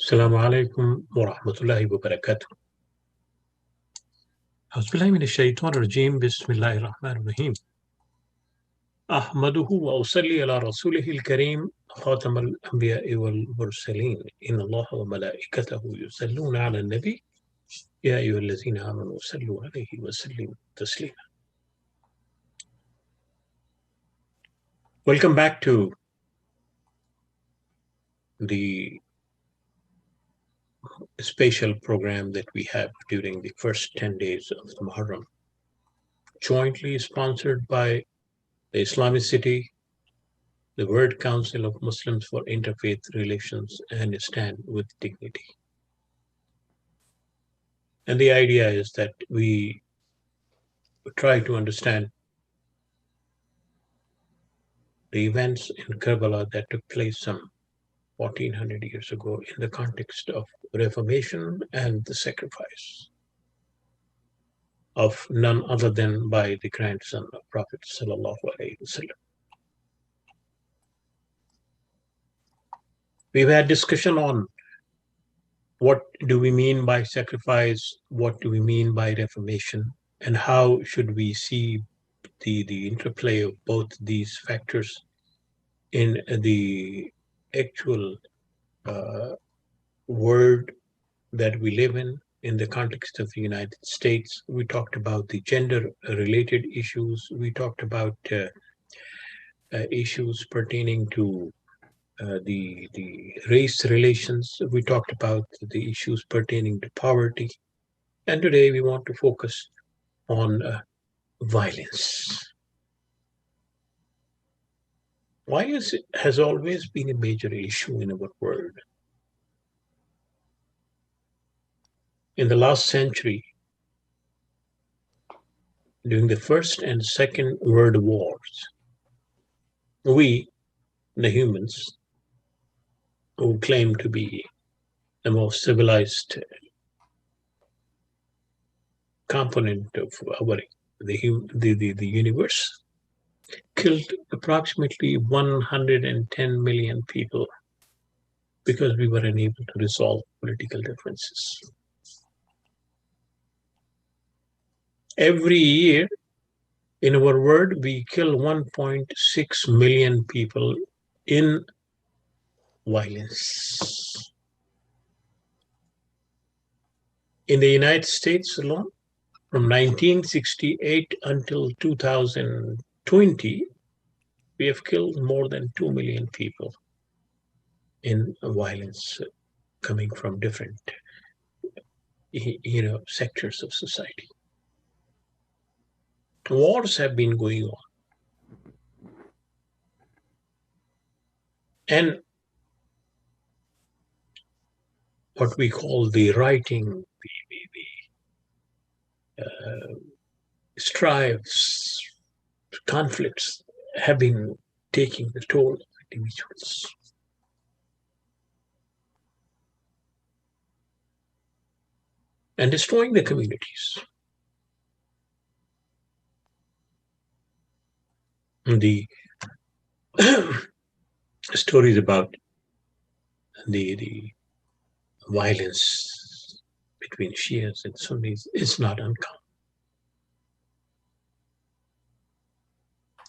Assalamu alaikum wa rahmatullahi wa barakatuh. Auzubillahi minash shaitanir rajeem. Bismillahir rahmanir rahim. Ahmaduhu wa usalli ala rasulihil kareem khatamal anbiya'i wal mursaleen. Inna Allaha wa malaikatahu yusalluna ala nabi ya ayyuhallazina amanu sallu alayhi wa sallimu taslima. Welcome back to the special program that we have during the first 10 days of the Muharram, jointly sponsored by the IslamiCity, the World Council of Muslims for Interfaith Relations and Stand with Dignity. And the idea is that we try to understand the events in Karbala that took place some 1400 years ago in the context of Reformation and the sacrifice of none other than by the grandson of Prophet Sallallahu Alaihi Wasallam. We've had discussion on what do we mean by sacrifice, what do we mean by reformation, and how should we see the interplay of both these factors in the actual world that we live in the context of the United States. We talked about the gender-related issues. We talked about issues pertaining to the race relations. We talked about the issues pertaining to poverty. And today we want to focus on violence. Violence has always been a major issue in our world. In the last century, during the First and Second World Wars, we, the humans, who claim to be the most civilized component of the universe, killed approximately 110 million people because we were unable to resolve political differences. Every year in our world, we kill 1.6 million people in violence. In the United States alone, from 1968 until 2020, we have killed more than 2 million people in violence coming from different, sectors of society. Wars have been going on. And what we call the rioting, strifes, conflicts have been taking the toll of individuals. And destroying the communities. The stories about the violence between Shias and Sunnis is not uncommon.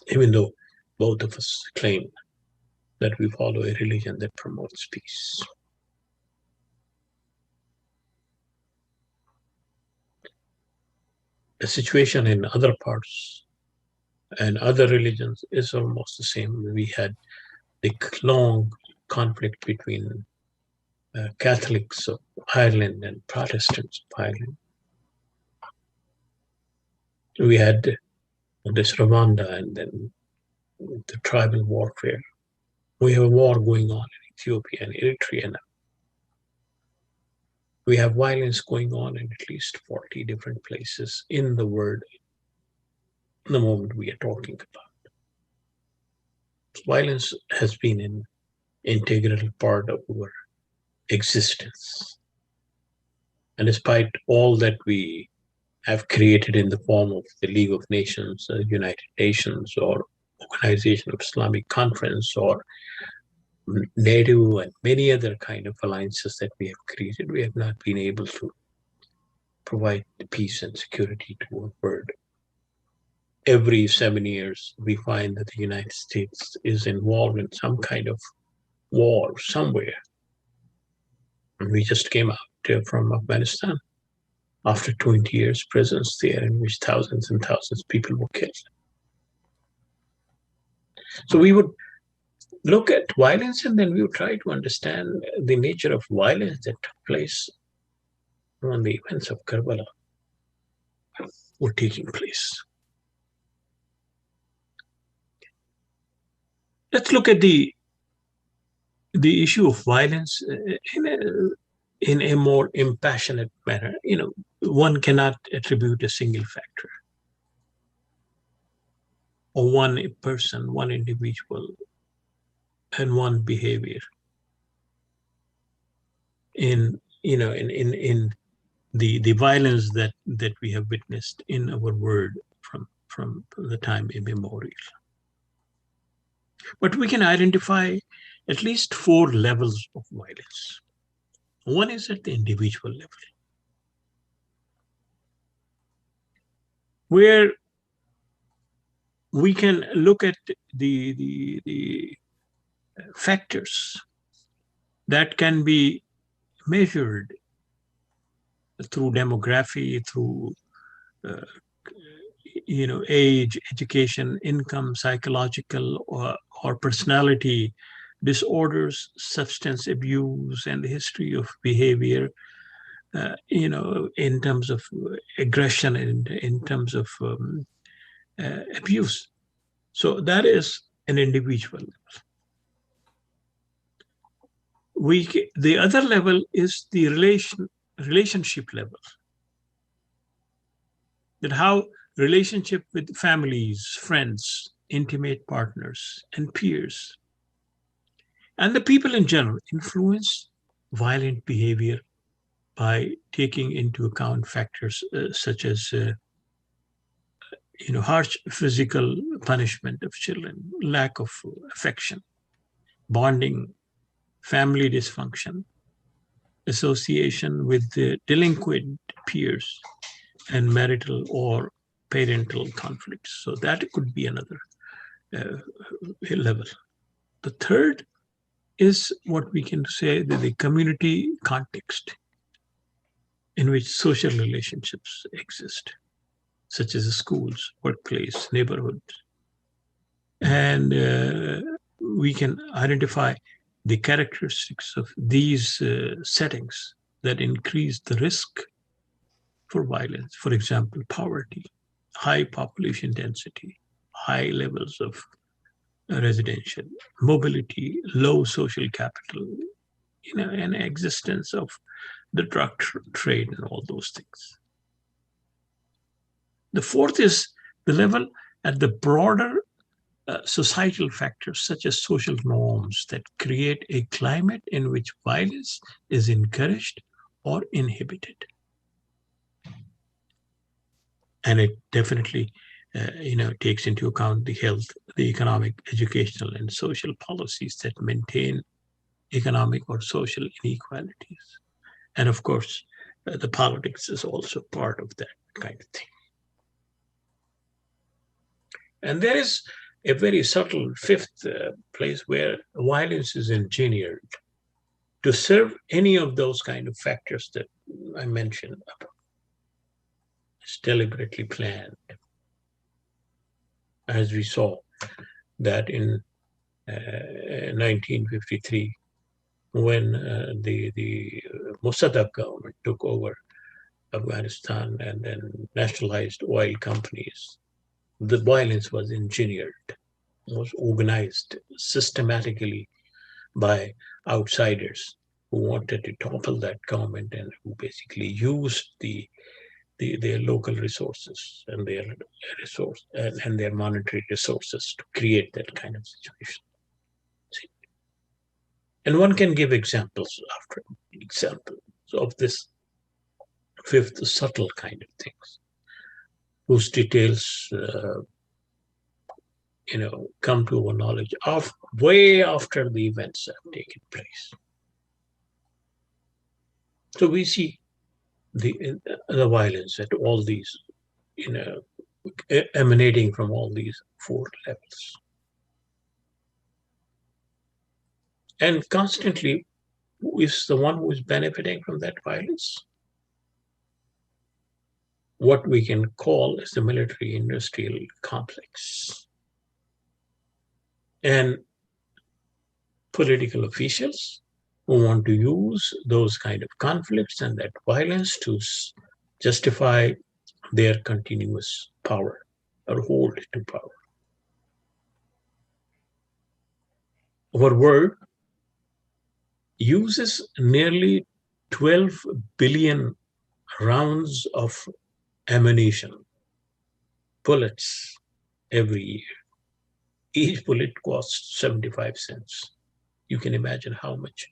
Even though both of us claim that we follow a religion that promotes peace. The situation in other parts and other religions is almost the same. We had the long conflict between Catholics of Ireland and Protestants of Ireland. We had this Rwanda and then the tribal warfare. We have a war going on in Ethiopia and Eritrea now. We have violence going on in at least 40 different places in the world the moment we are talking about. Violence has been an integral part of our existence. And despite all that we have created in the form of the League of Nations, United Nations, or Organization of Islamic Conference, or NATO and many other kind of alliances that we have created, we have not been able to provide peace and security to our world. Every 7 years, we find that the United States is involved in some kind of war somewhere. And we just came out from Afghanistan after 20 years presence there, in which thousands and thousands of people were killed. So we would look at violence, and then we would try to understand the nature of violence that took place when the events of Karbala were taking place. Let's look at the issue of violence in a more impassionate manner. One cannot attribute a single factor or one person, one individual, and one behavior in the violence that we have witnessed in our world from the time immemorial. But we can identify at least 4 levels of violence. One is at the individual level, where we can look at the factors that can be measured through demography, through age, education, income, psychological or personality disorders, substance abuse, and the history of behavior, in terms of aggression and in terms of abuse. So that is an individual level. The other level is the relationship level. That how relationship with families, friends, intimate partners, and peers, and the people in general influence violent behavior by taking into account factors such as harsh physical punishment of children, lack of affection, bonding, family dysfunction, association with delinquent peers, and marital or parental conflicts. So that could be another level. The third is what we can say that the community context in which social relationships exist, such as schools, workplace, neighborhoods. And we can identify the characteristics of these settings that increase the risk for violence. For example, poverty, high population density, high levels of residential mobility, low social capital, and existence of the drug trade and all those things. The fourth is the level at the broader societal factors such as social norms that create a climate in which violence is encouraged or inhibited. And it definitely takes into account the health, the economic, educational, and social policies that maintain economic or social inequalities. And of course, the politics is also part of that kind of thing. And there is a very subtle fifth place where violence is engineered to serve any of those kind of factors that I mentioned. It's deliberately planned. As we saw that in 1953, when the Mossadegh government took over Afghanistan and then nationalized oil companies, the violence was engineered, was organized systematically by outsiders who wanted to topple that government and who basically used their local resources and their monetary resources to create that kind of situation. See? And one can give examples after examples of this fifth subtle kind of things, whose details come to our knowledge of way after the events have taken place. So we see the violence at all these, emanating from all these four levels. And constantly, who is the one who is benefiting from that violence? What we can call as the military-industrial complex. And political officials who want to use those kind of conflicts and that violence to justify their continuous power or hold to power. Our world uses nearly 12 billion rounds of ammunition, bullets, every year. Each bullet costs 75 cents. You can imagine how much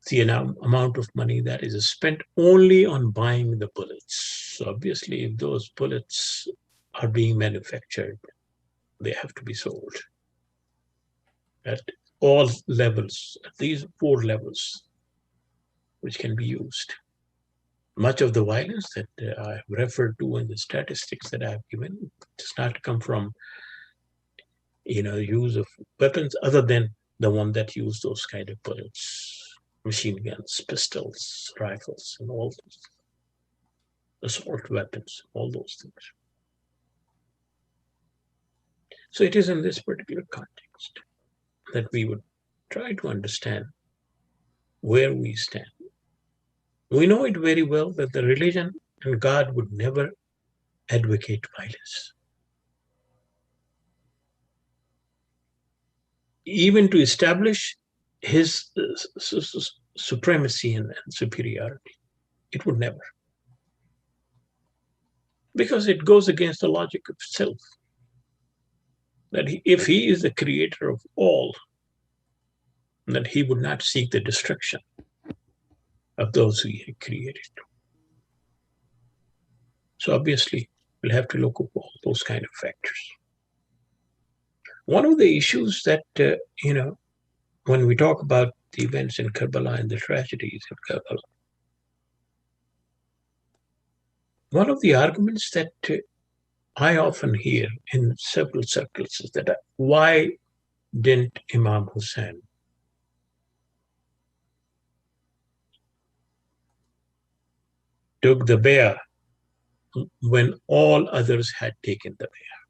the amount of money that is spent only on buying the bullets. So obviously, if those bullets are being manufactured, they have to be sold at all levels, at these four levels, which can be used. Much of the violence that I have referred to in the statistics that I have given does not come from use of weapons other than the one that use those kind of bullets, machine guns, pistols, rifles, and all those assault weapons, all those things. So it is in this particular context that we would try to understand where we stand. We know it very well that the religion and God would never advocate violence. Even to establish his supremacy and superiority, it would never. Because it goes against the logic of self. That if he is the creator of all, that he would not seek the destruction of those who he had created. So obviously, we'll have to look at all those kind of factors. One of the issues that, when we talk about the events in Karbala and the tragedies of Karbala, one of the arguments that I often hear in several circles is that why didn't Imam Hussein took the bay'ah when all others had taken the bay'ah?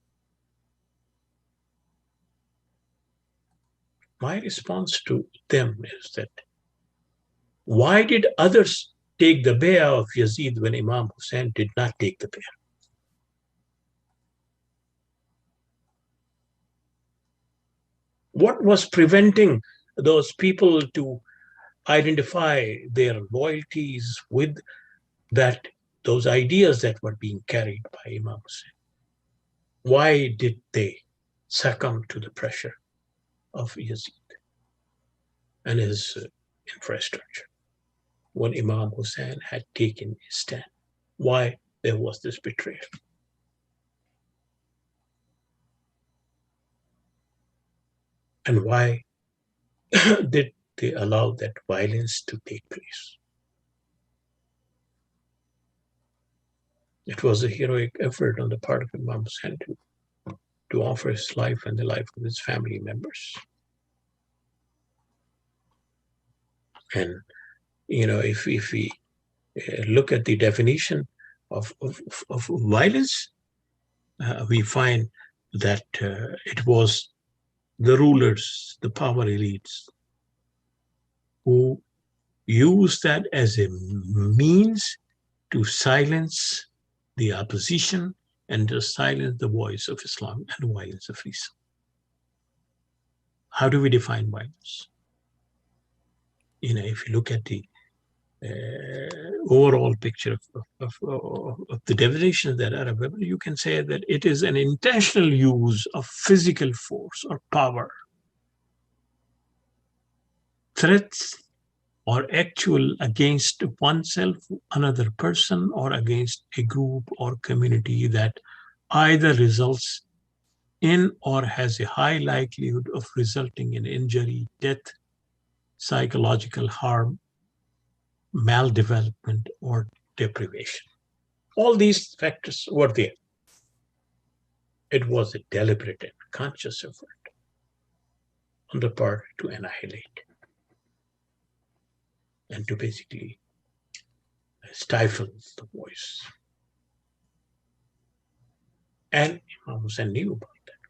My response to them is that why did others take the bay'ah of Yazid when Imam Hussein did not take the bay'ah? What was preventing those people to identify their loyalties with those ideas that were being carried by Imam Hussein? Why did they succumb to the pressure of Yazid and his infrastructure when Imam Hussein had taken his stand? Why there was this betrayal? And why did they allow that violence to take place? It was a heroic effort on the part of Imam Hussein to offer his life and the life of his family members. And, if we look at the definition of violence, we find that it was the rulers, the power elites, who used that as a means to silence the opposition and to silence the voice of Islam and the violence of Islam. How do we define violence? If you look at the overall picture of the definitions that are available, you can say that it is an intentional use of physical force or power, threats or actual against oneself, another person, or against a group or community that either results in or has a high likelihood of resulting in injury, death, psychological harm, maldevelopment, or deprivation. All these factors were there. It was a deliberate and conscious effort on the part to annihilate and to basically stifle the voice. And Imam Hussein knew about that.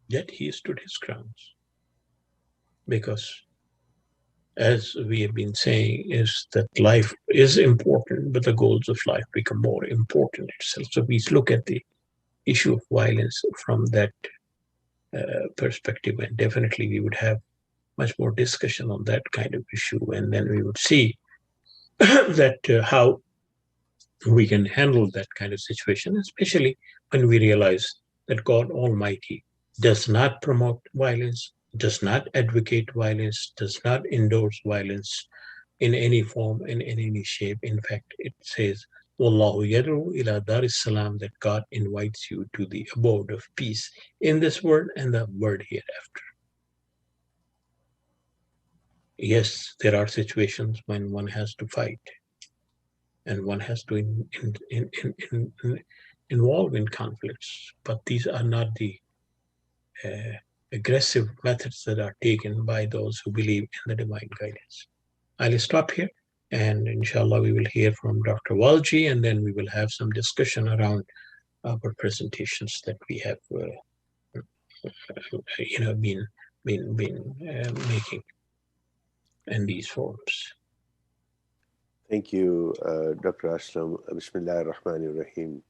Yet he stood his grounds. Because, as we have been saying, is that life is important, but the goals of life become more important itself. So we look at the issue of violence from that perspective, and definitely we would have much more discussion on that kind of issue, and then we would see that how we can handle that kind of situation, especially when we realize that God Almighty does not promote violence, does not advocate violence, does not endorse violence in any form, in any shape. In fact, it says, Wallahu yad'u ila daris salam, that God invites you to the abode of peace in this world and the world hereafter. Yes, there are situations when one has to fight and one has to involve in conflicts, but these are not the aggressive methods that are taken by those who believe in the divine guidance. I'll stop here, and inshallah we will hear from Dr. Walji, and then we will have some discussion around our presentations that we have been making in these forums. Thank you, Dr. Aslam. Bismillah ar-Rahman ar-Rahim.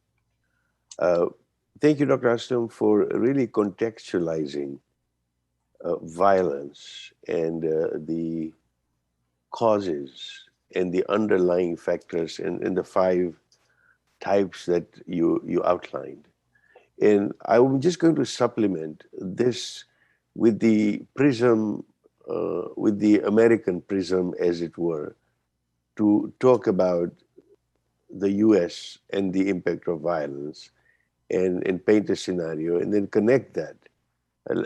Thank you, Dr. Aslam, for really contextualizing violence and the causes and the underlying factors and the 5 types that you outlined. And I'm just going to supplement this with the prism, with the American prism, as it were, to talk about the US and the impact of violence and paint a scenario and then connect that,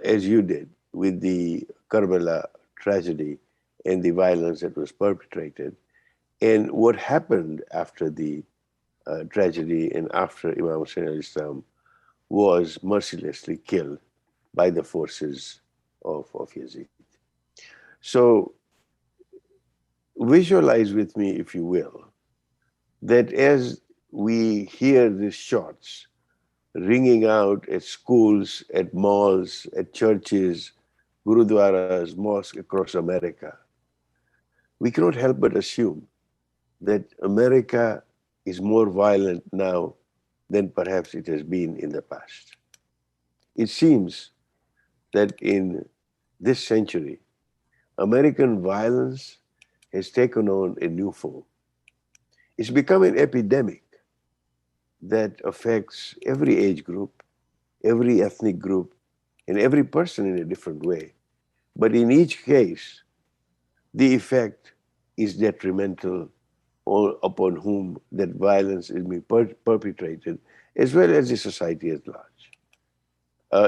as you did, with the Karbala tragedy and the violence that was perpetrated and what happened after the tragedy and after Imam Hussein al-Islam was mercilessly killed by the forces of Yazid. So visualize with me, if you will, that as we hear these shots ringing out at schools, at malls, at churches, gurudwaras, mosques across America, we cannot help but assume that America is more violent now than perhaps it has been in the past. It seems that in this century, American violence has taken on a new form. It's become an epidemic that affects every age group, every ethnic group, and every person in a different way. But in each case, the effect is detrimental upon whom that violence is being perpetrated, as well as the society at large.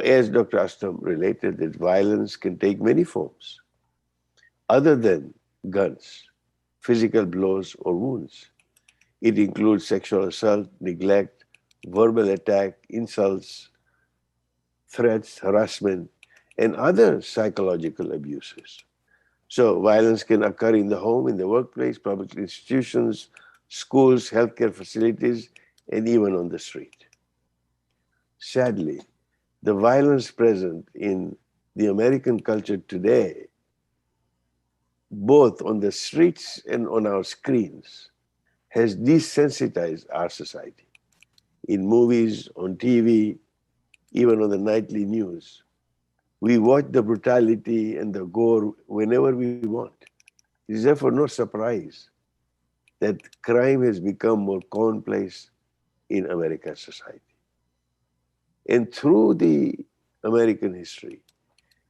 As Dr. Aslam related, that violence can take many forms, other than guns, physical blows or wounds. It includes sexual assault, neglect, verbal attack, insults, threats, harassment, and other psychological abuses. So violence can occur in the home, in the workplace, public institutions, schools, healthcare facilities, and even on the street. Sadly, the violence present in the American culture today, both on the streets and on our screens, has desensitized our society. In movies, on TV, even on the nightly news, we watch the brutality and the gore whenever we want. It is therefore no surprise that crime has become more commonplace in American society. And through the American history,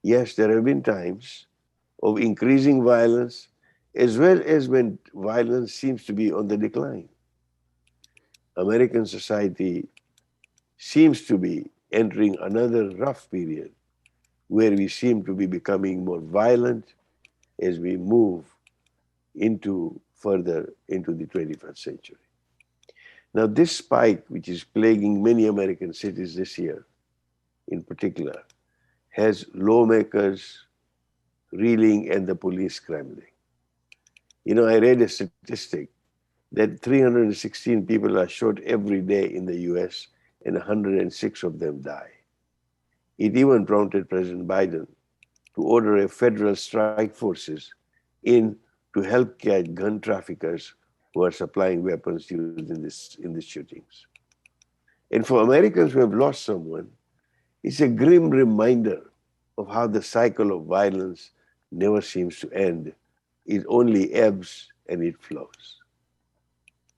yes, there have been times of increasing violence, as well as when violence seems to be on the decline. American society seems to be entering another rough period where we seem to be becoming more violent as we move into further into the 21st century. Now, this spike, which is plaguing many American cities this year in particular, has lawmakers reeling and the police scrambling. I read a statistic that 316 people are shot every day in the US and 106 of them die. It even prompted President Biden to order a federal strike forces in to help catch gun traffickers who are supplying weapons in these shootings. And for Americans who have lost someone, it's a grim reminder of how the cycle of violence never seems to end. It only ebbs and it flows.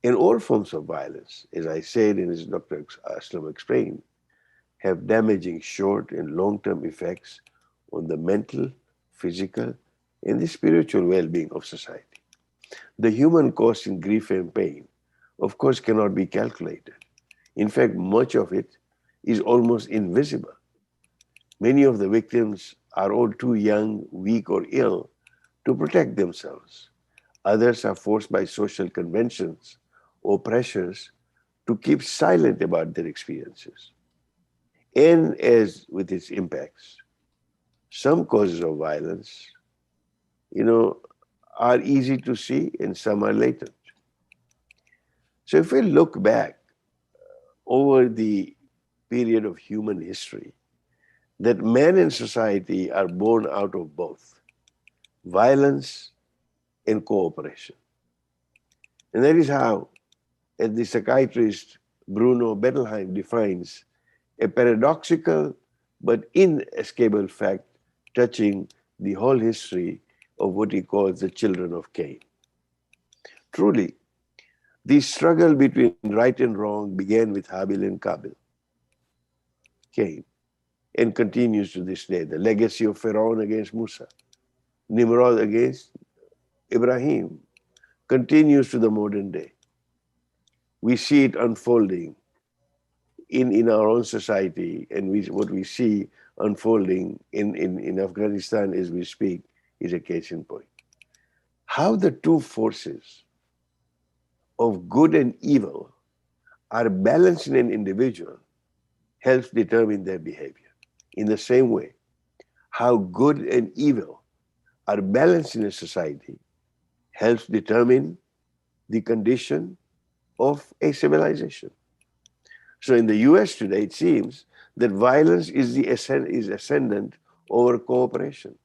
And all forms of violence, as I said and as Dr. Aslam explained, have damaging short and long-term effects on the mental, physical, and the spiritual well-being of society. The human cost in grief and pain, of course, cannot be calculated. In fact, much of it is almost invisible. Many of the victims are all too young, weak, or ill to protect themselves. Others are forced by social conventions or pressures to keep silent about their experiences. And as with its impacts, some causes of violence, you know, are easy to see and some are latent. So if we look back over the period of human history, that man and society are born out of both violence and cooperation. And that is how, as the psychiatrist Bruno Bettelheim defines, a paradoxical but inescapable fact touching the whole history of what he calls the children of Cain. Truly, the struggle between right and wrong began with Habil and Kabil, Cain, and continues to this day. The legacy of Pharaoh against Musa, Nimrod against Ibrahim, continues to the modern day. We see it unfolding in our own society, and what we see unfolding in Afghanistan as we speak is a case in point. How the two forces of good and evil are balanced in an individual helps determine their behavior. In the same way, how good and evil are balanced in a society helps determine the condition of a civilization. So in the US today, it seems that violence is ascendant over cooperation,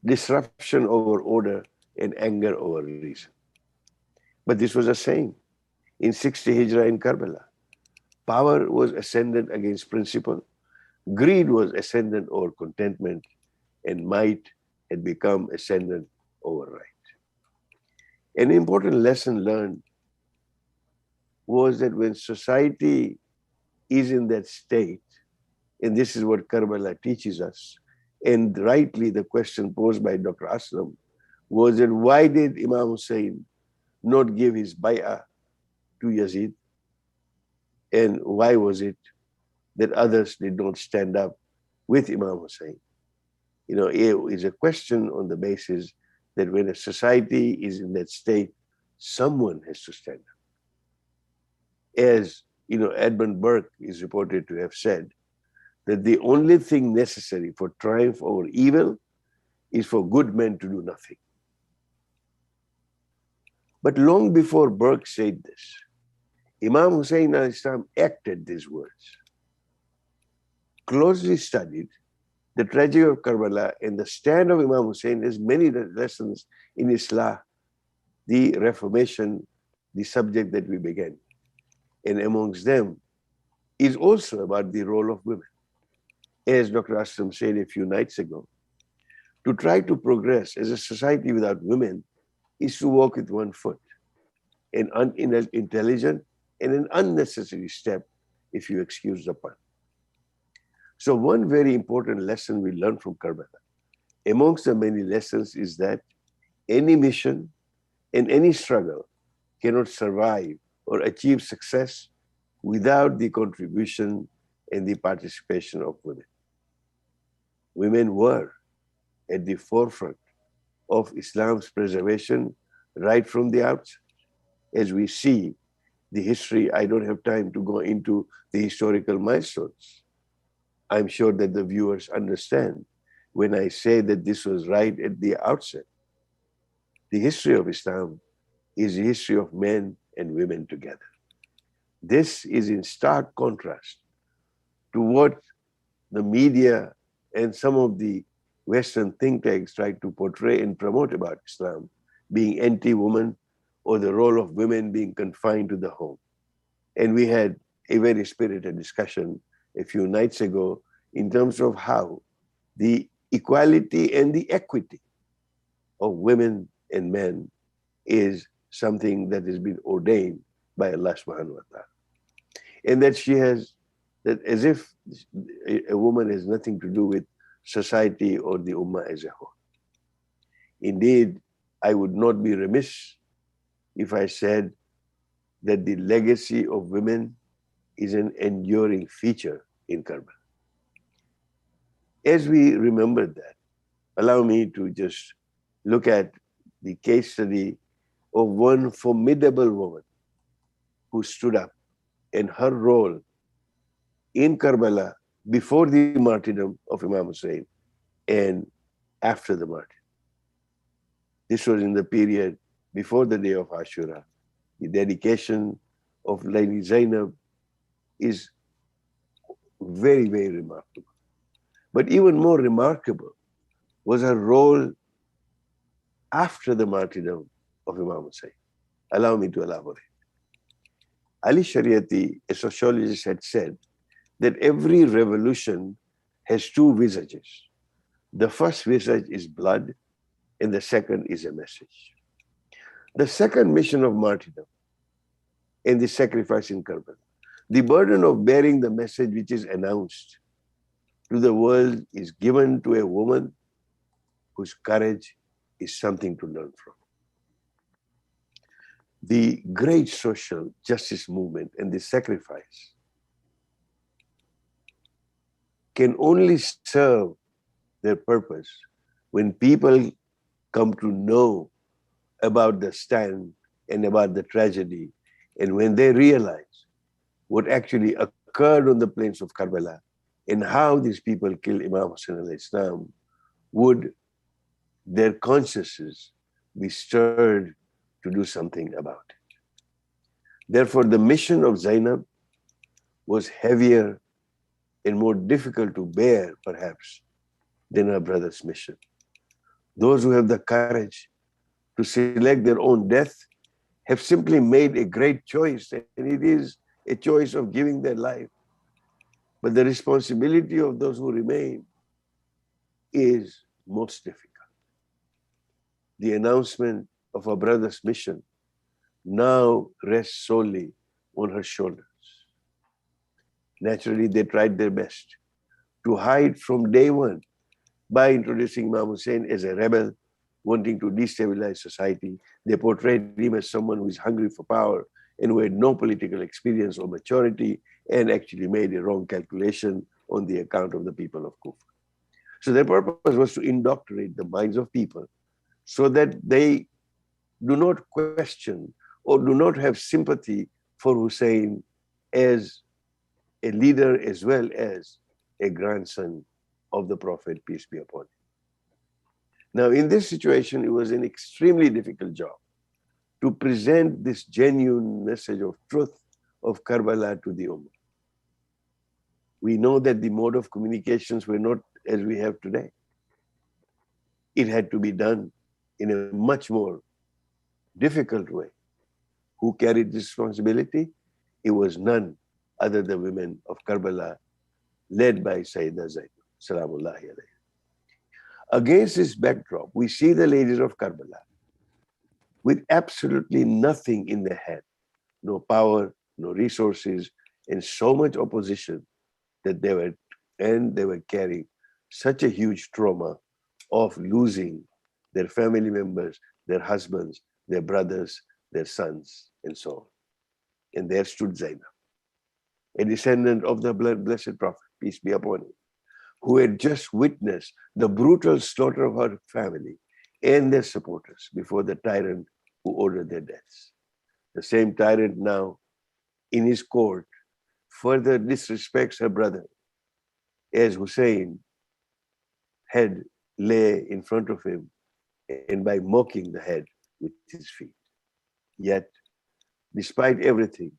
disruption over order, and anger over reason. But this was a saying in 60 Hijrah in Karbala. Power was ascendant against principle, greed was ascendant over contentment, and might had become ascendant over right. An important lesson learned was that when society is in that state, and this is what Karbala teaches us, and rightly the question posed by Dr. Aslam was that why did Imam Hussein not give his bay'ah to Yazid? And why was it that others did not stand up with Imam Hussein? It is a question on the basis that when a society is in that state, someone has to stand up. As Edmund Burke is reported to have said, that the only thing necessary for triumph over evil is for good men to do nothing. But long before Burke said this, Imam Hussein al-Islam acted these words. Closely studied, the tragedy of Karbala and the stand of Imam Hussein has many lessons in Islam, the Reformation, the subject that we began. And amongst them is also about the role of women. As Dr. Aslam said a few nights ago, to try to progress as a society without women is to walk with one foot, an unintelligent and an unnecessary step, if you excuse the pun. So one very important lesson we learned from Karbala, amongst the many lessons, is that any mission and any struggle cannot survive or achieve success without the contribution and the participation of women. Women were at the forefront of Islam's preservation right from the outset. As we see the history, I don't have time to go into the historical milestones. I'm sure that the viewers understand when I say that this was right at the outset. The history of Islam is the history of men and women together. This is in stark contrast to what the media and some of the Western think tanks try to portray and promote about Islam being anti-woman or the role of women being confined to the home. And we had a very spirited discussion a few nights ago in terms of how the equality and the equity of women and men is something that has been ordained by Allah subhanahu wa ta'ala. And that she has, that as if a woman has nothing to do with society or the ummah as a whole. Indeed, I would not be remiss if I said that the legacy of women is an enduring feature in Karbala. As we remember that, allow me to just look at the case study of one formidable woman who stood up, and her role in Karbala before the martyrdom of Imam Hussein and after the martyrdom. This was in the period before the day of Ashura. The dedication of Lady Zainab is very, very remarkable. But even more remarkable was her role after the martyrdom of Imam Hussein. Allow me to elaborate. Ali Shariati, a sociologist, had said that every revolution has two visages. The first visage is blood, and the second is a message. The second mission of martyrdom and the sacrifice in Karbala, the burden of bearing the message which is announced to the world is given to a woman whose courage is something to learn from. The great social justice movement and the sacrifice can only serve their purpose when people come to know about the stand and about the tragedy, and when they realize what actually occurred on the plains of Karbala and how these people killed Imam Hussein alayhi salam, would their consciences be stirred to do something about it. Therefore, the mission of Zainab was heavier and more difficult to bear, perhaps, than her brother's mission. Those who have the courage to select their own death have simply made a great choice, and it is a choice of giving their life. But the responsibility of those who remain is most difficult. The announcement of her brother's mission now rests solely on her shoulders. Naturally, they tried their best to hide from day one by introducing Imam Hussein as a rebel wanting to destabilize society. They portrayed him as someone who is hungry for power and who had no political experience or maturity, and actually made a wrong calculation on the account of the people of Kufa. So their purpose was to indoctrinate the minds of people so that they do not question or do not have sympathy for Hussein as a leader as well as a grandson of the Prophet, peace be upon him. Now, in this situation, it was an extremely difficult job to present this genuine message of truth of Karbala to the Ummah. We know that the mode of communications were not as we have today. It had to be done in a much more difficult way. Who carried this responsibility? It was none other than women of Karbala, led by Sayyidah Zainab, salamullahi alayhi. Against this backdrop, we see the ladies of Karbala with absolutely nothing in their hand, no power, no resources, and so much opposition that they were carrying such a huge trauma of losing their family members, their husbands, their brothers, their sons, and so on. And there stood Zainab. a descendant of the blessed Prophet, peace be upon him, who had just witnessed the brutal slaughter of her family and their supporters before the tyrant who ordered their deaths. The same tyrant now, in his court, further disrespects her brother, as Hussein had lay in front of him, and by mocking the head with his feet. Yet, despite everything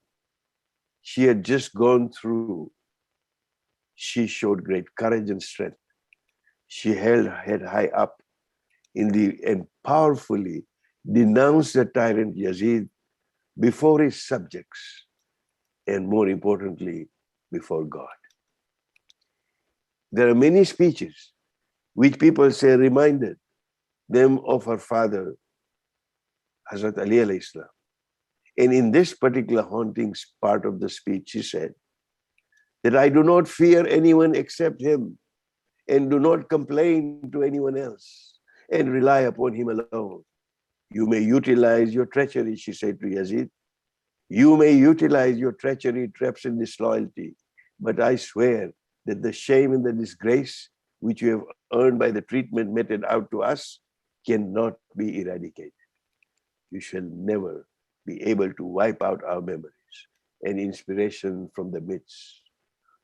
she had just gone through, she showed great courage and strength. She held her head high up and powerfully denounced the tyrant Yazid before his subjects, and more importantly, before God. There are many speeches which people say reminded them of her father, Hazrat Ali alayhi salam. And in this particular haunting part of the speech, she said that I do not fear anyone except him, and do not complain to anyone else, and rely upon him alone. You may utilize your treachery, she said to Yazid. You may utilize your treachery, traps, and disloyalty, but I swear that the shame and the disgrace which you have earned by the treatment meted out to us cannot be eradicated. You shall never be able to wipe out our memories and inspiration from the midst,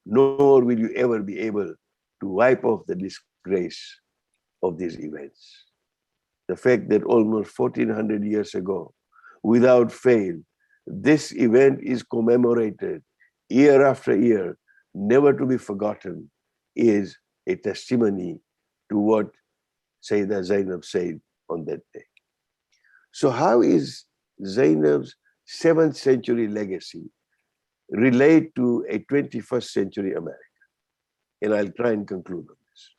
nor will you ever be able to wipe off the disgrace of these events. The fact that almost 1400 years ago, without fail, this event is commemorated year after year, never to be forgotten, is a testimony to what Sayyidah Zainab said on that day. So how is Zainab's 7th century legacy relate to a 21st century America? And I'll try and conclude on this.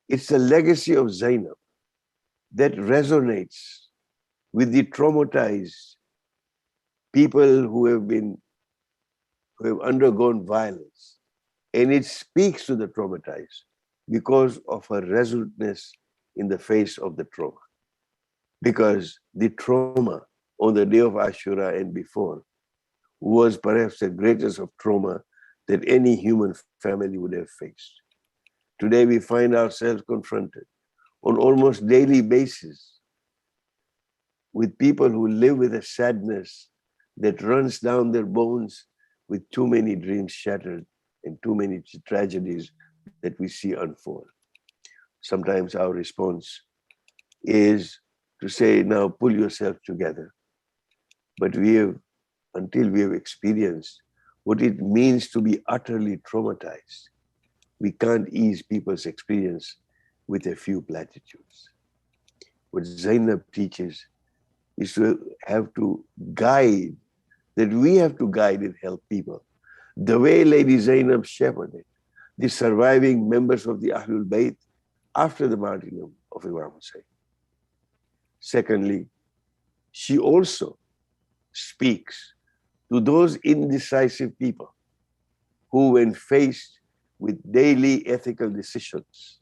It's a legacy of Zainab that resonates with the traumatized people who have undergone violence. And it speaks to the traumatized because of her resoluteness in the face of the trauma. Because the trauma on the day of Ashura and before was perhaps the greatest of trauma that any human family would have faced. Today we find ourselves confronted on almost daily basis with people who live with a sadness that runs down their bones, with too many dreams shattered and too many tragedies that we see unfold. Sometimes our response is to say, now pull yourself together. But until we have experienced what it means to be utterly traumatized, we can't ease people's experience with a few platitudes. What Zainab teaches is to have to guide, that we have to guide and help people. The way Lady Zainab shepherded the surviving members of the Ahlul Bayt after the martyrdom of Imam Hussein. Secondly, she also speaks to those indecisive people who, when faced with daily ethical decisions,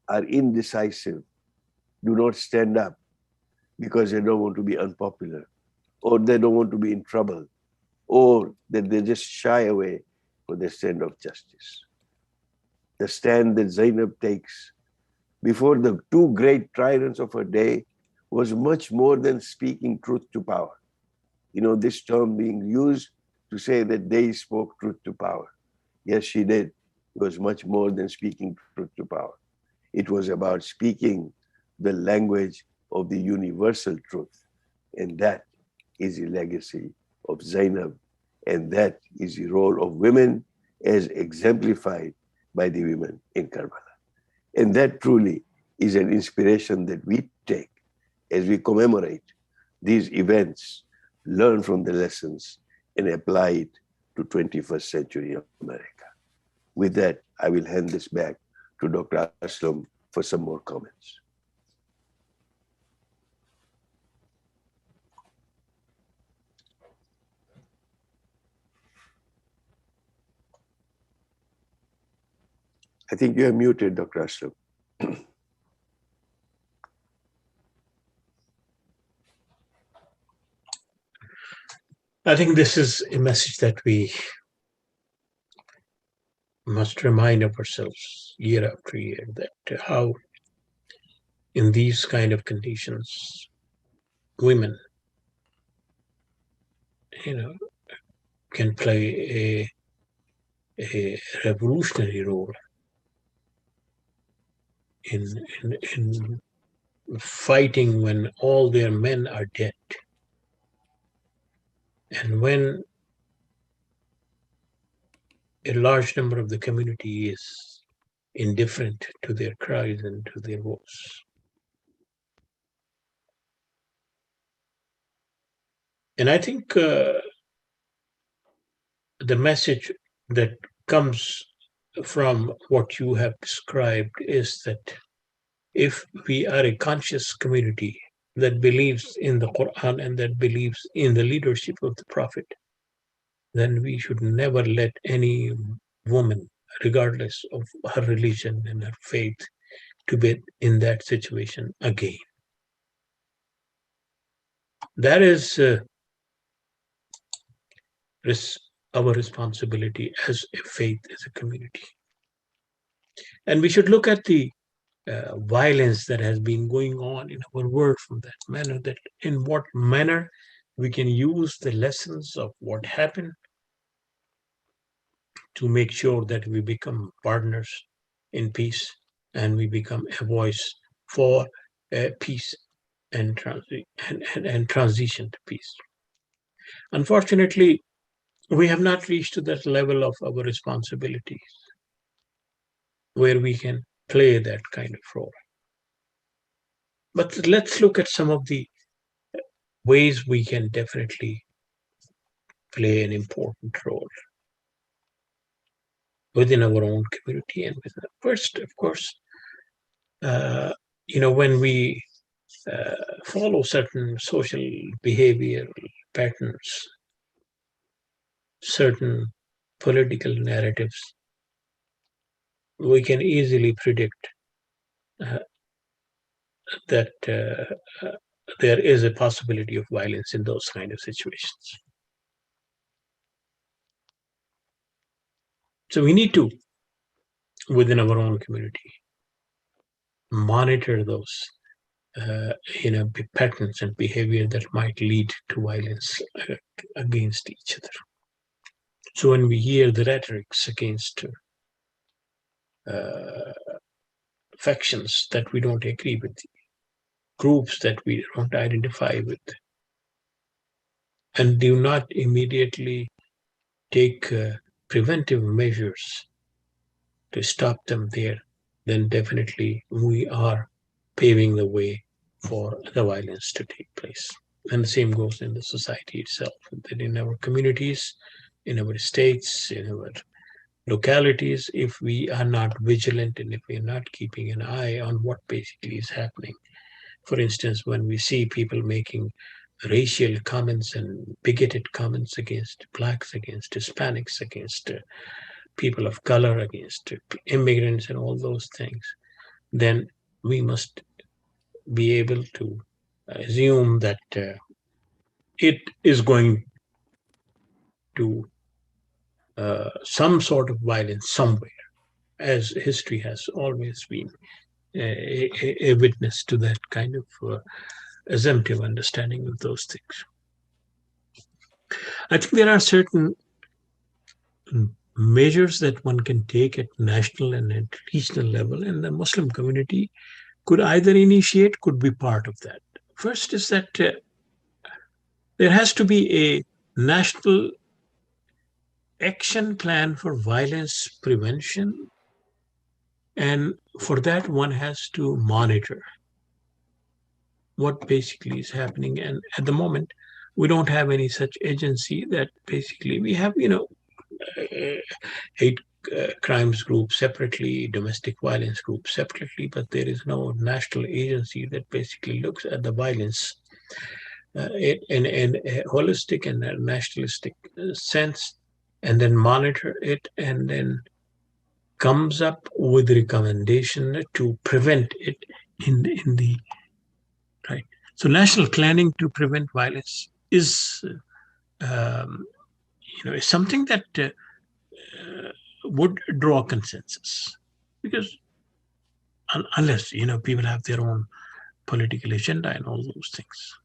are indecisive, do not stand up because they don't want to be unpopular, or they don't want to be in trouble, or that they just shy away for the stand of justice. The stand that Zainab takes before the two great tyrants of her day was much more than speaking truth to power. You know, this term being used to say that they spoke truth to power. Yes, she did. It was much more than speaking truth to power. It was about speaking the language of the universal truth. And that is the legacy of Zainab. And that is the role of women as exemplified by the women in Karbala. And that truly is an inspiration that we take as we commemorate these events, learn from the lessons, and apply it to 21st century America. With that, I will hand this back to Dr. Aslam for some more comments. I think you are muted, Dr. Aslam. I think this is a message that we must remind of ourselves year after year, that how in these kind of conditions, women, you know, can play a revolutionary role in, in fighting when all their men are dead. And when a large number of the community is indifferent to their cries and to their woes. And I think the message that comes from what you have described is that if we are a conscious community that believes in the Quran and that believes in the leadership of the Prophet, then we should never let any woman, regardless of her religion and her faith, to be in that situation again. That is our responsibility as a faith, as a community. And we should look at the violence that has been going on in our world from that manner, that in what manner we can use the lessons of what happened to make sure that we become partners in peace and we become a voice for peace and, and transition to peace. Unfortunately, we have not reached to that level of our responsibilities where we can play that kind of role. But let's look at some of the ways we can definitely play an important role within our own community and within. First, of course, uh, when we follow certain social behavioral patterns, certain political narratives, we can easily predict uh, that there is a possibility of violence in those kind of situations. So we need to, within our own community, monitor those patterns and behavior that might lead to violence against each other. So when we hear the rhetorics against uh, factions that we don't agree with, groups that we don't identify with, and do not immediately take preventive measures to stop them there, then definitely we are paving the way for the violence to take place. And the same goes in the society itself, that in our communities, in our states, in our localities, if we are not vigilant and if we are not keeping an eye on what basically is happening. For instance, when we see people making racial comments and bigoted comments against blacks, against Hispanics, against people of color, against immigrants, and all those things, then we must be able to assume that it is going to some sort of violence somewhere, as history has always been a witness to that kind of assumptive understanding of those things. I think there are certain measures that one can take at national and at regional level, and the Muslim community could either initiate, could be part of that. First is that there has to be a national action plan for violence prevention, and for that one has to monitor what basically is happening. And at the moment, we don't have any such agency. That basically we have, hate crimes group separately, domestic violence group separately, but there is no national agency that basically looks at the violence in a holistic and a nationalistic sense, and then monitor it, and then comes up with recommendation to prevent it in the right. So national planning to prevent violence is um, is something that would draw consensus, because unless people have their own political agenda and all those things.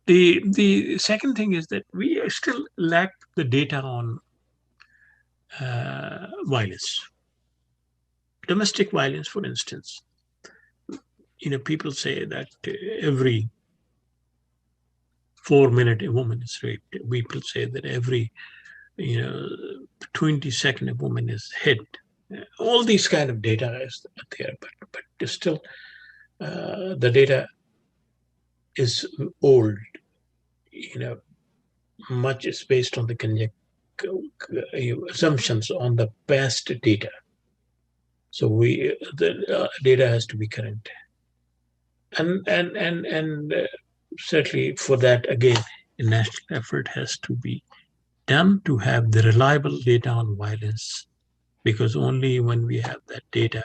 The second thing is that we still lack the data on violence, domestic violence, for instance. People say that every 4 minute a woman is raped. People say that every you know 20 second a woman is hit. All these kind of data is there, but still the data is old. You know, much is based on the assumptions on the past data. So the data has to be current, and certainly for that again, a national effort has to be done to have the reliable data on violence, because only when we have that data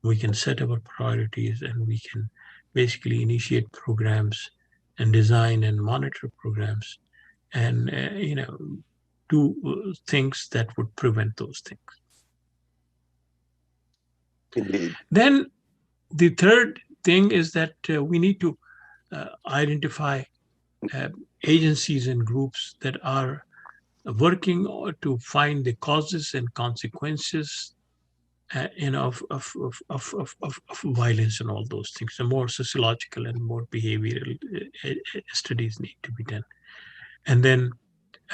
we can set our priorities, and we can basically initiate programs and design and monitor programs, and do things that would prevent those things. Indeed. Then the third thing is that we need to identify agencies and groups that are working to find the causes and consequences of violence and all those things. The more sociological and more behavioral studies need to be done. And then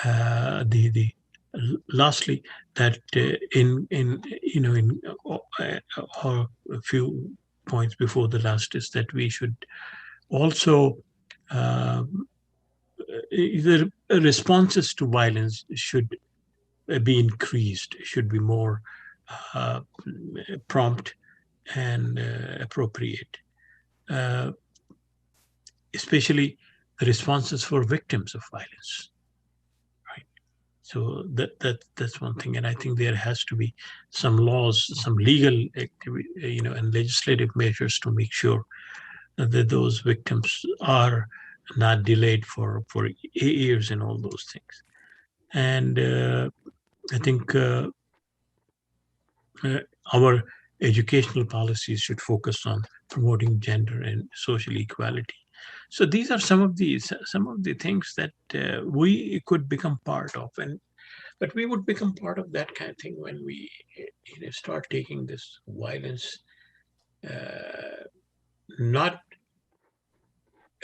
the lastly, that in a few points before the last is that we should also uh, the responses to violence should be increased, should be more uh, prompt and appropriate, uh, especially the responses for victims of violence. Right. So that's one thing, and I think there has to be some laws, some legal, and legislative measures to make sure that those victims are not delayed for years and all those things. And I think uh, our educational policies should focus on promoting gender and social equality. So these are some of the things that we could become part of, and but we would become part of that kind of thing when we start taking this violence uh, not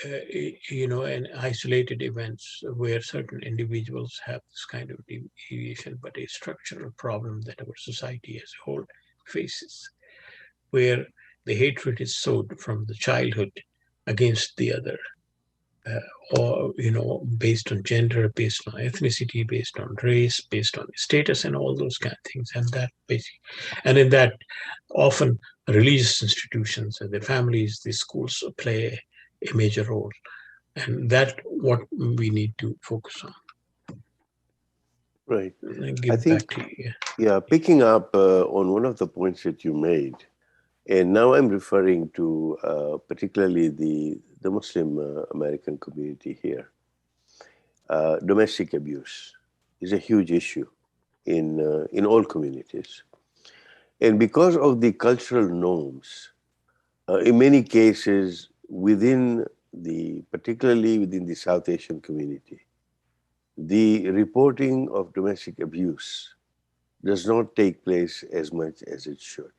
and isolated events where certain individuals have this kind of deviation, but a structural problem that our society as a whole faces, where the hatred is sowed from the childhood against the other, or based on gender, based on ethnicity, based on race, based on status, and all those kind of things. And that basically, and in that, often religious institutions and the families, the schools play a major role, and that what we need to focus on. Right. And I give back think, to you. yeah, picking up on one of the points that you made, and now I'm referring to particularly the Muslim American community here. Domestic abuse is a huge issue in all communities, and because of the cultural norms, in many cases particularly within the South Asian community, the reporting of domestic abuse does not take place as much as it should.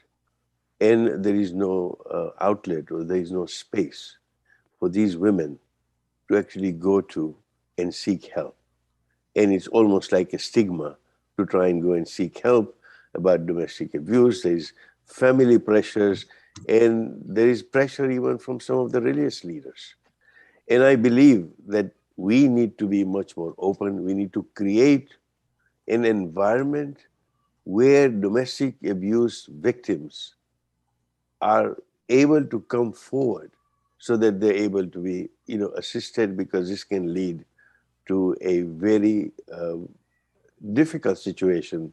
And there is no outlet, or there is no space for these women to actually go to and seek help. And it's almost like a stigma to try and go and seek help about domestic abuse. There's family pressures, and there is pressure even from some of the religious leaders. And I believe that we need to be much more open. We need to create an environment where domestic abuse victims are able to come forward so that they're able to be assisted, because this can lead to a very difficult situation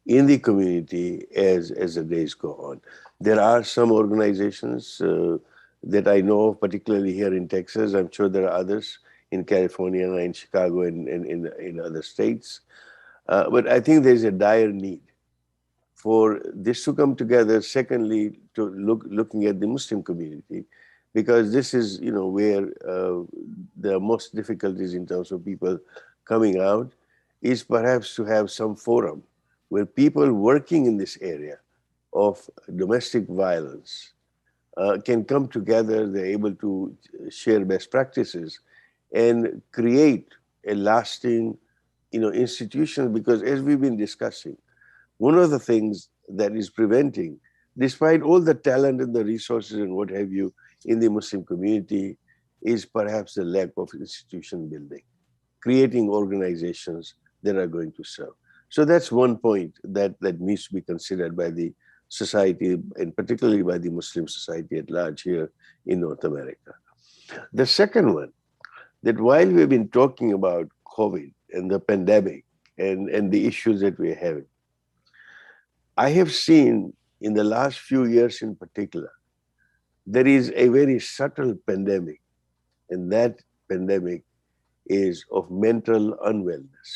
in the community as the days go on. There are some organizations that I know of, particularly here in Texas. I'm sure there are others in California, in Chicago, and in other states. But I think there's a dire need for this to come together. Secondly, to looking at the Muslim community, because this is, where the most difficulties in terms of people coming out, is perhaps to have some forum where people working in this area of domestic violence can come together. They're able to share best practices and create a lasting, institution. Because as we've been discussing, one of the things that is preventing, despite all the talent and the resources and what have you in the Muslim community, is perhaps the lack of institution building, creating organizations that are going to serve. So that's one point that needs to be considered by the society, and particularly by the Muslim society at large here in North America. The second one, that while we've been talking about COVID and the pandemic and the issues that we're having, I have seen in the last few years in particular, there is a very subtle pandemic, and that pandemic is of mental unwellness.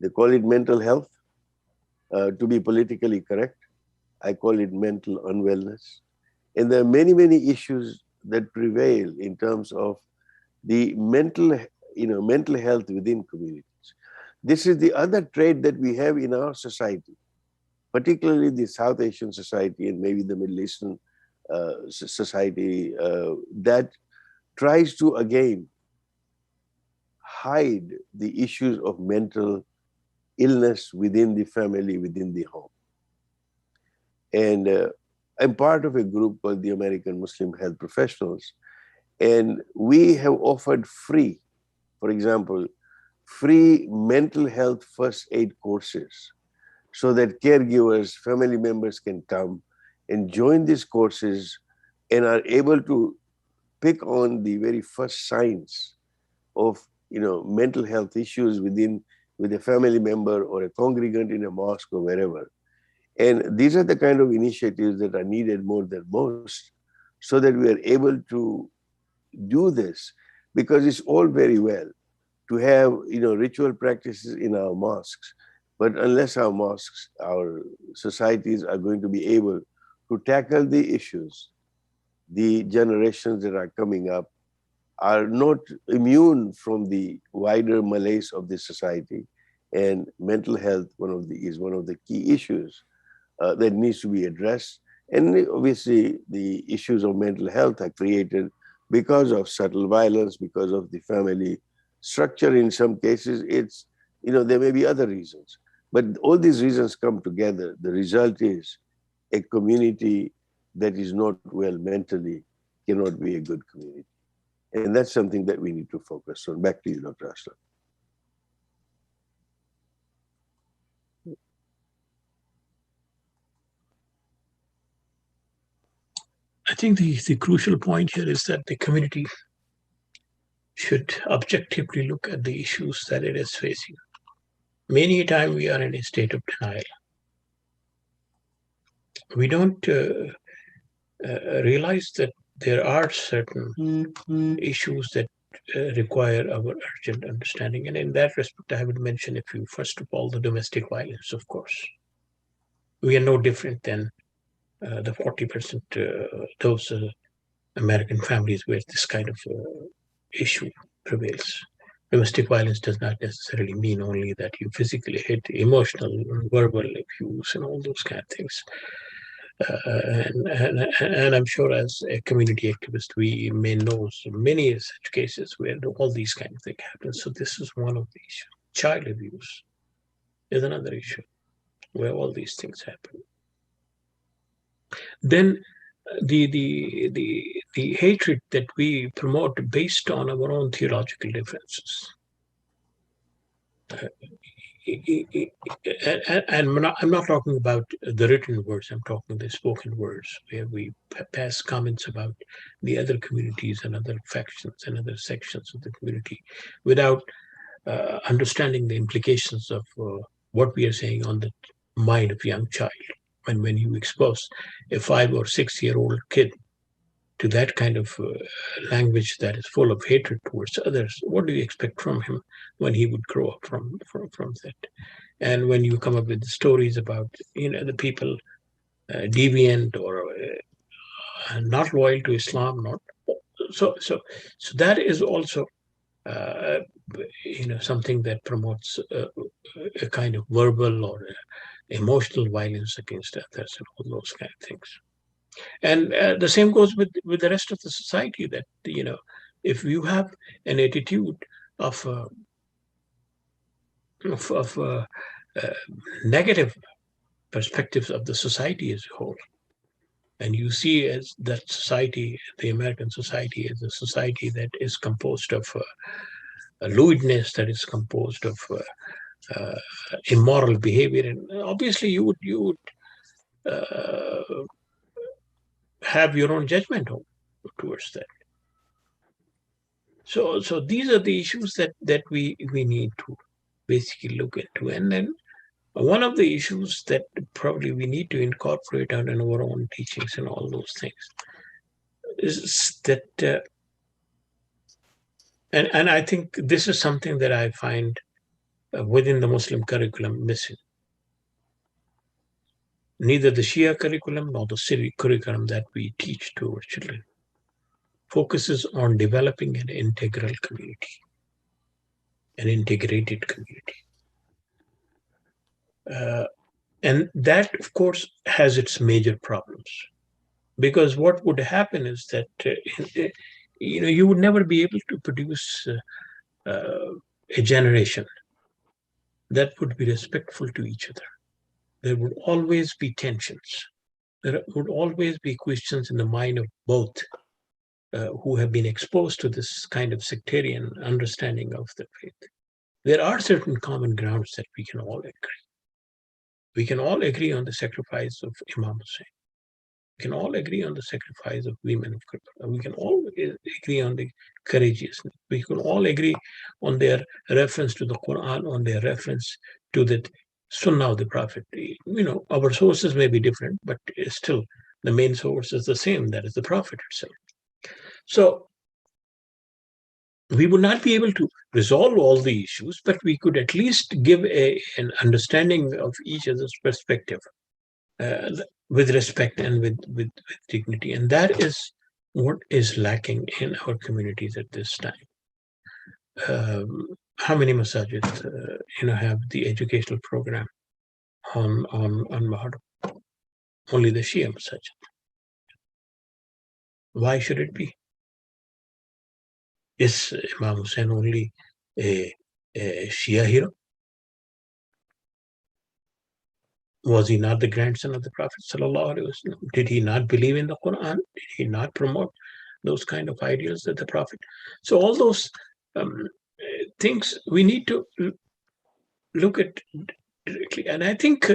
They call it mental health. To be politically correct, I call it mental unwellness. And there are many, many issues that prevail in terms of the mental health within communities. This is the other trait that we have in our society, particularly the South Asian society and maybe the Middle Eastern society, that tries to again hide the issues of mental illness within the family, within the home. And I'm part of a group called the American Muslim Health Professionals, and we have offered free, for example, free mental health first aid courses, so that caregivers, family members can come and join these courses and are able to pick on the very first signs of mental health issues with a family member or a congregant in a mosque or wherever. And these are the kind of initiatives that are needed more than most, so that we are able to do this. Because it's all very well to have ritual practices in our mosques, but unless our mosques, our societies are going to be able to tackle the issues, the generations that are coming up are not immune from the wider malaise of the society. And mental health is one of the key issues that needs to be addressed. And obviously, the issues of mental health are created because of subtle violence, because of the family structure. In some cases, it's, there may be other reasons. But all these reasons come together. The result is a community that is not well mentally cannot be a good community. And that's something that we need to focus on. Back to you, Dr. Aslam. I think the crucial point here is that the community should objectively look at the issues that it is facing. Many a time we are in a state of denial. We don't realize that there are certain issues that require our urgent understanding. And in that respect, I would mention a few. First of all, the domestic violence, of course. We are no different than the 40% those American families where this kind of issue prevails. Domestic violence does not necessarily mean only that you physically hit, emotional, verbal abuse, and all those kind of things. And I'm sure as a community activist, we may know so many such cases where all these kind of things happen. So this is one of the issues. Child abuse is another issue where all these things happen. Then the hatred that we promote based on our own theological differences. And I'm not talking about the written words, I'm talking the spoken words, where we pass comments about the other communities and other factions and other sections of the community without understanding the implications of what we are saying on the mind of a young child. When you expose a 5 or 6 year old kid to that kind of language that is full of hatred towards others, what do you expect from him when he would grow up from that? And when you come up with stories about the people deviant or not loyal to Islam, not so that is also something that promotes a kind of verbal or emotional violence against others and all those kind of things. And the same goes with the rest of the society, that if you have an attitude of negative perspectives of the society as a whole, and you see as that society, the American society, is a society that is composed of lewdness, that is composed of immoral behavior, and obviously you would have your own judgment towards that. So these are the issues that we need to basically look into. And then one of the issues that probably we need to incorporate in our own teachings and all those things is that, and I think this is something that I find within the Muslim curriculum missing. Neither the Shia curriculum nor the Sunni curriculum that we teach to our children focuses on developing an integral community, an integrated community. And that, of course, has its major problems. Because what would happen is that you would never be able to produce a generation that would be respectful to each other. There would always be tensions. There would always be questions in the mind of both who have been exposed to this kind of sectarian understanding of the faith. There are certain common grounds that we can all agree. We can all agree on the sacrifice of Imam Hussein. We can all agree on the sacrifice of women of Karbala. We can all agree on the courageousness. We can all agree on their reference to the Quran, on their reference to the Sunnah of the Prophet. Our sources may be different, but still the main source is the same, that is the Prophet itself. So we would not be able to resolve all the issues, but we could at least give an understanding of each other's perspective with respect and with dignity. And that is what is lacking in our communities at this time. How many masajid have the educational program on Muharram? Only the Shia masajid. Why should it be? Is Imam Hussein only a Shia hero? Was he not the grandson of the Prophet sallallahu alaihi wasallam? Did he not believe in the Quran? Did he not promote those kind of ideals that the Prophet? So all those things we need to look at directly. And I think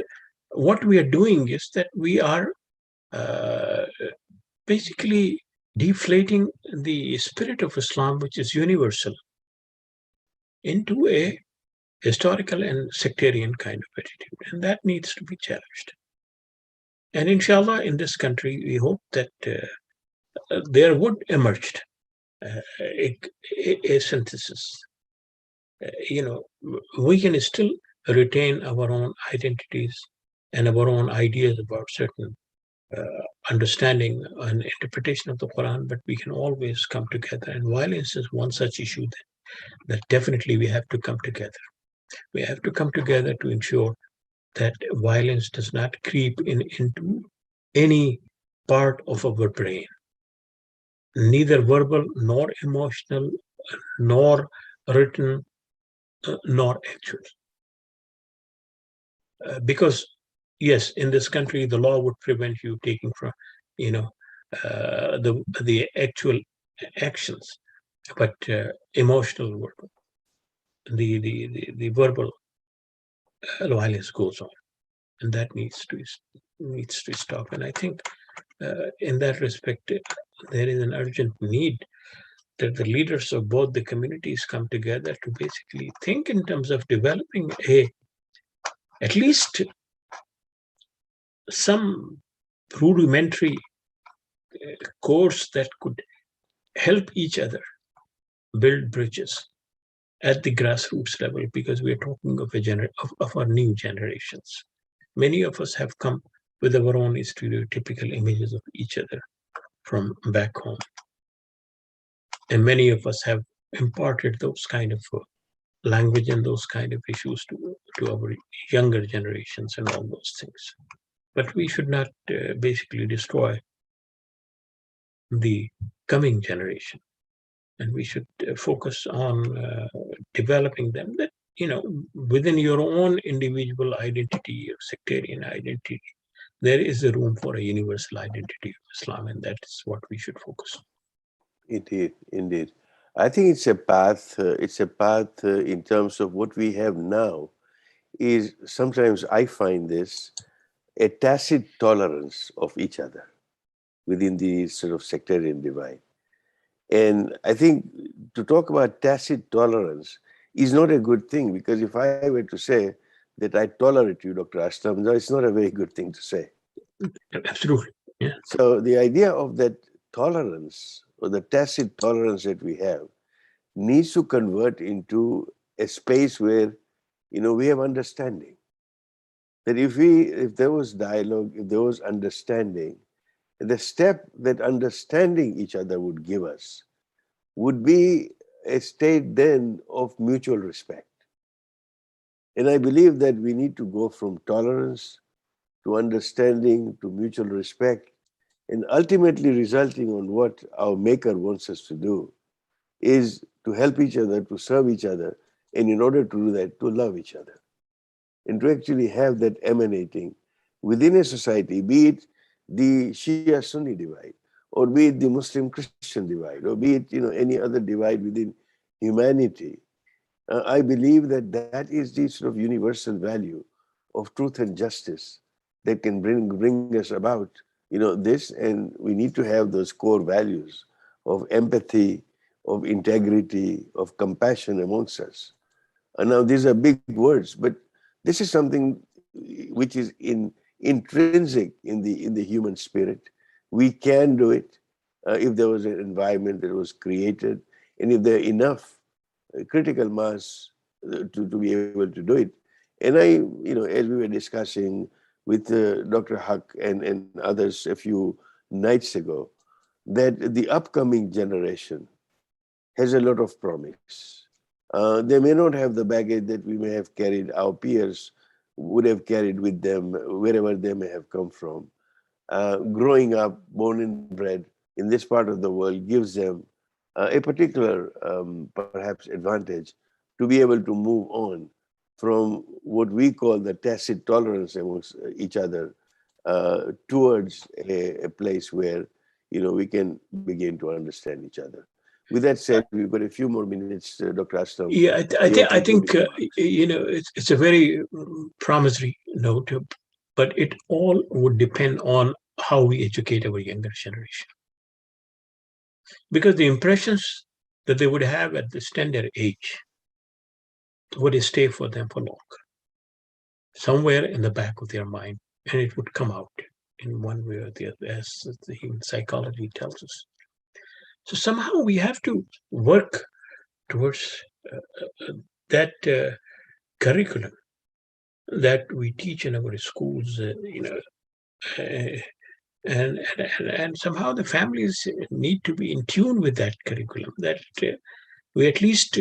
what we are doing is that we are basically deflating the spirit of Islam, which is universal, into a historical and sectarian kind of attitude. And that needs to be challenged. And inshallah, in this country, we hope that there would emerge a synthesis. We can still retain our own identities and our own ideas about certain understanding and interpretation of the Quran, but we can always come together. And violence is one such issue that definitely we have to come together. We have to come together to ensure that violence does not creep into any part of our brain, neither verbal nor emotional, nor written, nor actual. Because yes, in this country, the law would prevent you taking from, the actual actions, but emotional verbal, the verbal violence goes on, and that needs to stop. And I think in that respect, there is an urgent need that the leaders of both the communities come together to basically think in terms of developing at least some rudimentary course that could help each other build bridges at the grassroots level, because we are talking of our new generations. Many of us have come with our own stereotypical images of each other from back home, and many of us have imparted those kind of language and those kind of issues to our younger generations and all those things. But we should not basically destroy the coming generation, and we should focus on developing them. That, within your own individual identity or sectarian identity, there is a room for a universal identity of Islam, and that is what we should focus on. Indeed, indeed. I think it's a path. In terms of what we have now. Is sometimes I find this a tacit tolerance of each other within the sort of sectarian divide. And I think to talk about tacit tolerance is not a good thing, because if I were to say that I tolerate you, Dr. Aslam, no, it's not a very good thing to say. Absolutely. Yeah. So the idea of that tolerance or the tacit tolerance that we have needs to convert into a space where, we have understanding. That if there was dialogue, if there was understanding, the step that understanding each other would give us would be a state then of mutual respect. And I believe that we need to go from tolerance to understanding to mutual respect, and ultimately resulting on what our Maker wants us to do is to help each other, to serve each other, and in order to do that, to love each other. And to actually have that emanating within a society, be it the Shia-Sunni divide, or be it the Muslim-Christian divide, or be it any other divide within humanity. I believe that that is the sort of universal value of truth and justice that can bring us about this, and we need to have those core values of empathy, of integrity, of compassion amongst us. And now these are big words, but this is something which is intrinsic in the human spirit. We can do it if there was an environment that was created, and if there are enough critical mass to be able to do it. And as we were discussing with Dr. Haq and others a few nights ago, that the upcoming generation has a lot of promise. They may not have the baggage that we may have carried, our peers would have carried with them wherever they may have come from. Growing up, born and bred in this part of the world gives them a particular, perhaps, advantage to be able to move on from what we call the tacit tolerance amongst each other towards a place where we can begin to understand each other. With that said, we've got a few more minutes, Dr. Aslam. Yeah, I think it's a very promissory note, but it all would depend on how we educate our younger generation, because the impressions that they would have at this tender age would stay for them for long, somewhere in the back of their mind, and it would come out in one way or the other, as the human psychology tells us. So somehow we have to work towards that curriculum that we teach in our schools, uh, and somehow the families need to be in tune with that curriculum, that we at least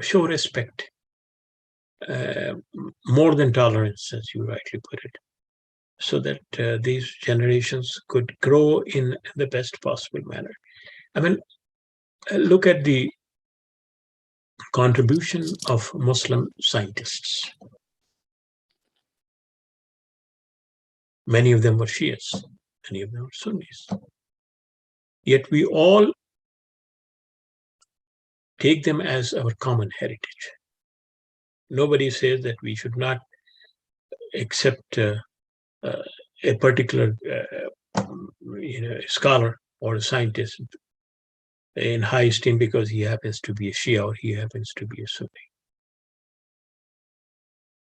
show respect, uh, more than tolerance, as you rightly put it, so that these generations could grow in the best possible manner. I mean, look at the contribution of Muslim scientists. Many of them were Shias, many of them were Sunnis. Yet we all take them as our common heritage. Nobody says that we should not accept a particular scholar or a scientist in high esteem because he happens to be a Shia or he happens to be a Sunni.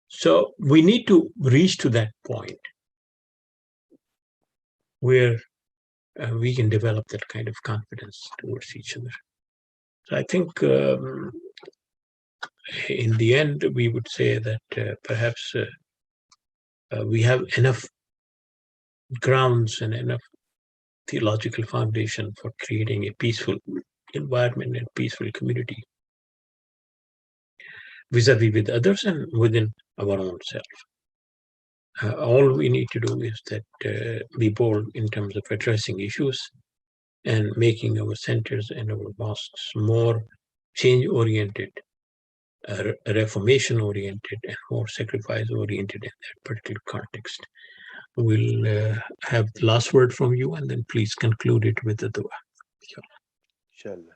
So we need to reach to that point where we can develop that kind of confidence towards each other. So I think in the end, we would say that perhaps we have enough grounds and enough theological foundation for creating a peaceful environment and peaceful community vis-a-vis with others and within our own self. All we need to do is that be bold in terms of addressing issues and making our centers and our mosques more change-oriented, reformation-oriented, and more sacrifice-oriented in that particular context. We'll have the last word from you, and then please conclude it with the dua. Inshallah.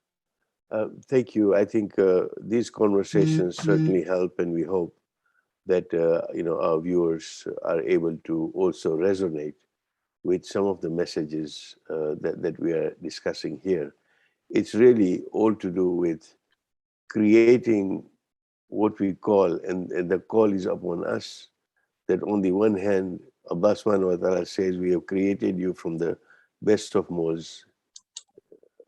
Thank you. I think these conversations certainly help, and we hope that our viewers are able to also resonate with some of the messages that we are discussing here. It's really all to do with creating what we call, and the call is upon us, that on the one hand, Allah subhanahu wa ta'ala says, we have created you from the best of moles.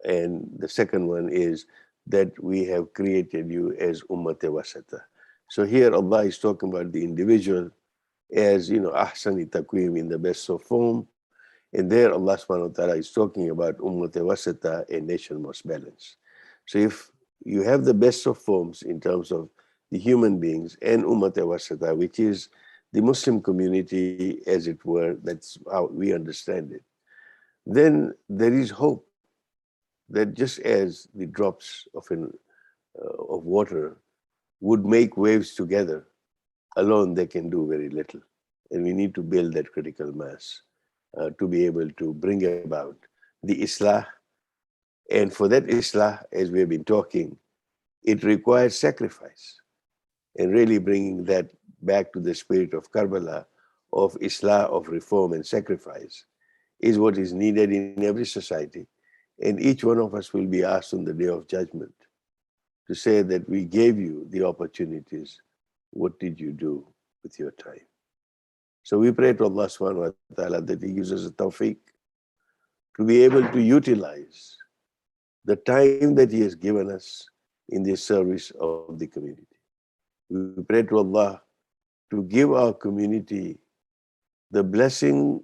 And the second one is that we have created you as ummate wasata. So here Allah is talking about the individual as, ahsani taqweem, in the best of form. And there Allah subhanahu wa ta'ala is talking about ummate wasata, a nation most balanced. So if you have the best of forms in terms of the human beings and ummate wasata, which is the Muslim community, as it were, that's how we understand it, then there is hope that just as the drops of water would make waves together, alone they can do very little. And we need to build that critical mass to be able to bring about the Islah. And for that Islah, as we have been talking, it requires sacrifice. And really bringing that back to the spirit of Karbala, of Islah, of reform and sacrifice, is what is needed in every society. And each one of us will be asked on the day of judgment to say that we gave you the opportunities. What did you do with your time? So we pray to Allah subhanahu wa ta'ala that He gives us a tawfiq to be able to utilize the time that He has given us in the service of the community. We pray to Allah to give our community the blessing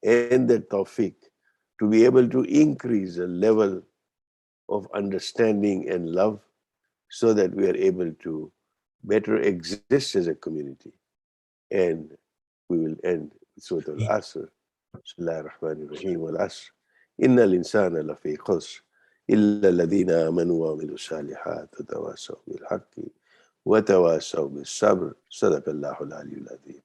and the tawfiq to be able to increase the level of understanding and love so that we are able to better exist as a community. And we will end with Surah Al-Asr. Bismillahir Rahmanir Rahim. Wal-Asr. Inna al-insana lafi khusr. Illa alladhina amanu wa amilu salihat wa tawasaw bil haqqi wa tawasaw bis sabr. Sadaqallahu al-aliyyul azim.